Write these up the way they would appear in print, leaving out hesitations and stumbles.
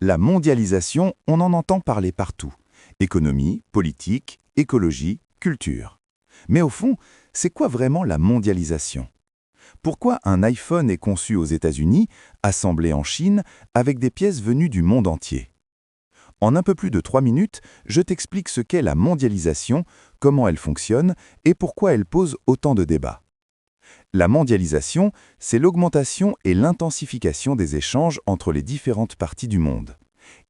La mondialisation, on en entend parler partout. Économie, politique, écologie, culture. Mais au fond, c'est quoi vraiment la mondialisation? Pourquoi un iPhone est conçu aux États-Unis, assemblé en Chine, avec des pièces venues du monde entier? En un peu plus de 3 minutes, je t'explique ce qu'est la mondialisation, comment elle fonctionne et pourquoi elle pose autant de débats. La mondialisation, c'est l'augmentation et l'intensification des échanges entre les différentes parties du monde.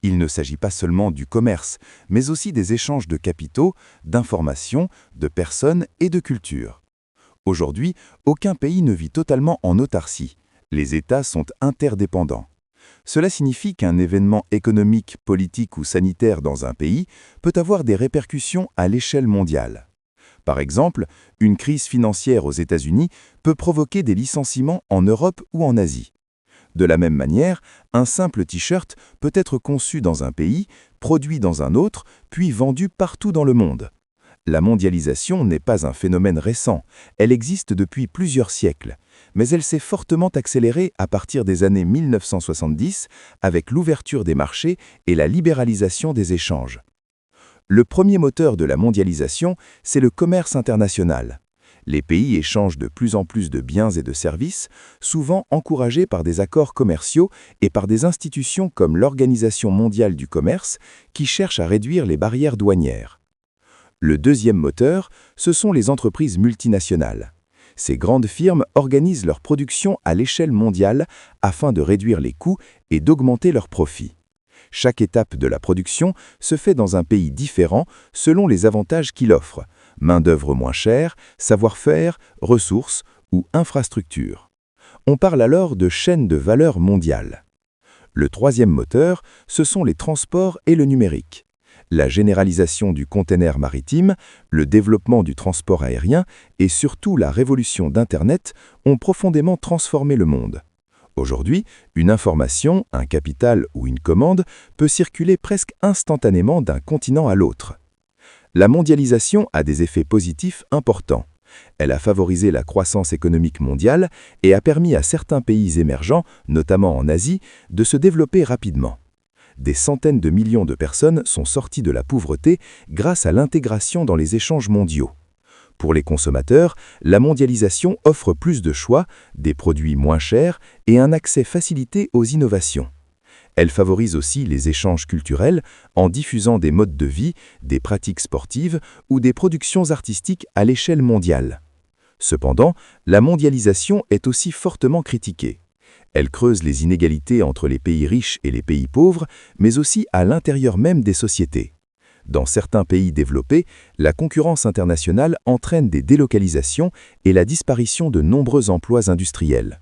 Il ne s'agit pas seulement du commerce, mais aussi des échanges de capitaux, d'informations, de personnes et de cultures. Aujourd'hui, aucun pays ne vit totalement en autarcie. Les États sont interdépendants. Cela signifie qu'un événement économique, politique ou sanitaire dans un pays peut avoir des répercussions à l'échelle mondiale. Par exemple, une crise financière aux États-Unis peut provoquer des licenciements en Europe ou en Asie. De la même manière, un simple t-shirt peut être conçu dans un pays, produit dans un autre, puis vendu partout dans le monde. La mondialisation n'est pas un phénomène récent, elle existe depuis plusieurs siècles, mais elle s'est fortement accélérée à partir des années 1970 avec l'ouverture des marchés et la libéralisation des échanges. Le premier moteur de la mondialisation, c'est le commerce international. Les pays échangent de plus en plus de biens et de services, souvent encouragés par des accords commerciaux et par des institutions comme l'Organisation mondiale du commerce, qui cherchent à réduire les barrières douanières. Le deuxième moteur, ce sont les entreprises multinationales. Ces grandes firmes organisent leur production à l'échelle mondiale afin de réduire les coûts et d'augmenter leurs profits. Chaque étape de la production se fait dans un pays différent selon les avantages qu'il offre, main-d'œuvre moins chère, savoir-faire, ressources ou infrastructures. On parle alors de chaîne de valeur mondiale. Le troisième moteur, ce sont les transports et le numérique. La généralisation du container maritime, le développement du transport aérien et surtout la révolution d'Internet ont profondément transformé le monde. Aujourd'hui, une information, un capital ou une commande peut circuler presque instantanément d'un continent à l'autre. La mondialisation a des effets positifs importants. Elle a favorisé la croissance économique mondiale et a permis à certains pays émergents, notamment en Asie, de se développer rapidement. Des centaines de millions de personnes sont sorties de la pauvreté grâce à l'intégration dans les échanges mondiaux. Pour les consommateurs, la mondialisation offre plus de choix, des produits moins chers et un accès facilité aux innovations. Elle favorise aussi les échanges culturels en diffusant des modes de vie, des pratiques sportives ou des productions artistiques à l'échelle mondiale. Cependant, la mondialisation est aussi fortement critiquée. Elle creuse les inégalités entre les pays riches et les pays pauvres, mais aussi à l'intérieur même des sociétés. Dans certains pays développés, la concurrence internationale entraîne des délocalisations et la disparition de nombreux emplois industriels.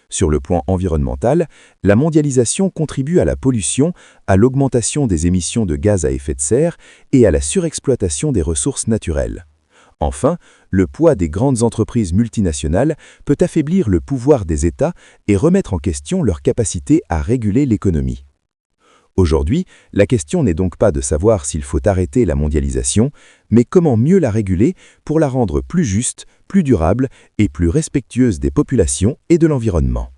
Sur le plan environnemental, la mondialisation contribue à la pollution, à l'augmentation des émissions de gaz à effet de serre et à la surexploitation des ressources naturelles. Enfin, le poids des grandes entreprises multinationales peut affaiblir le pouvoir des États et remettre en question leur capacité à réguler l'économie. Aujourd'hui, la question n'est donc pas de savoir s'il faut arrêter la mondialisation, mais comment mieux la réguler pour la rendre plus juste, plus durable et plus respectueuse des populations et de l'environnement.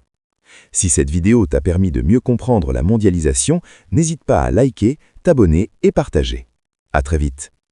Si cette vidéo t'a permis de mieux comprendre la mondialisation, n'hésite pas à liker, t'abonner et partager. À très vite.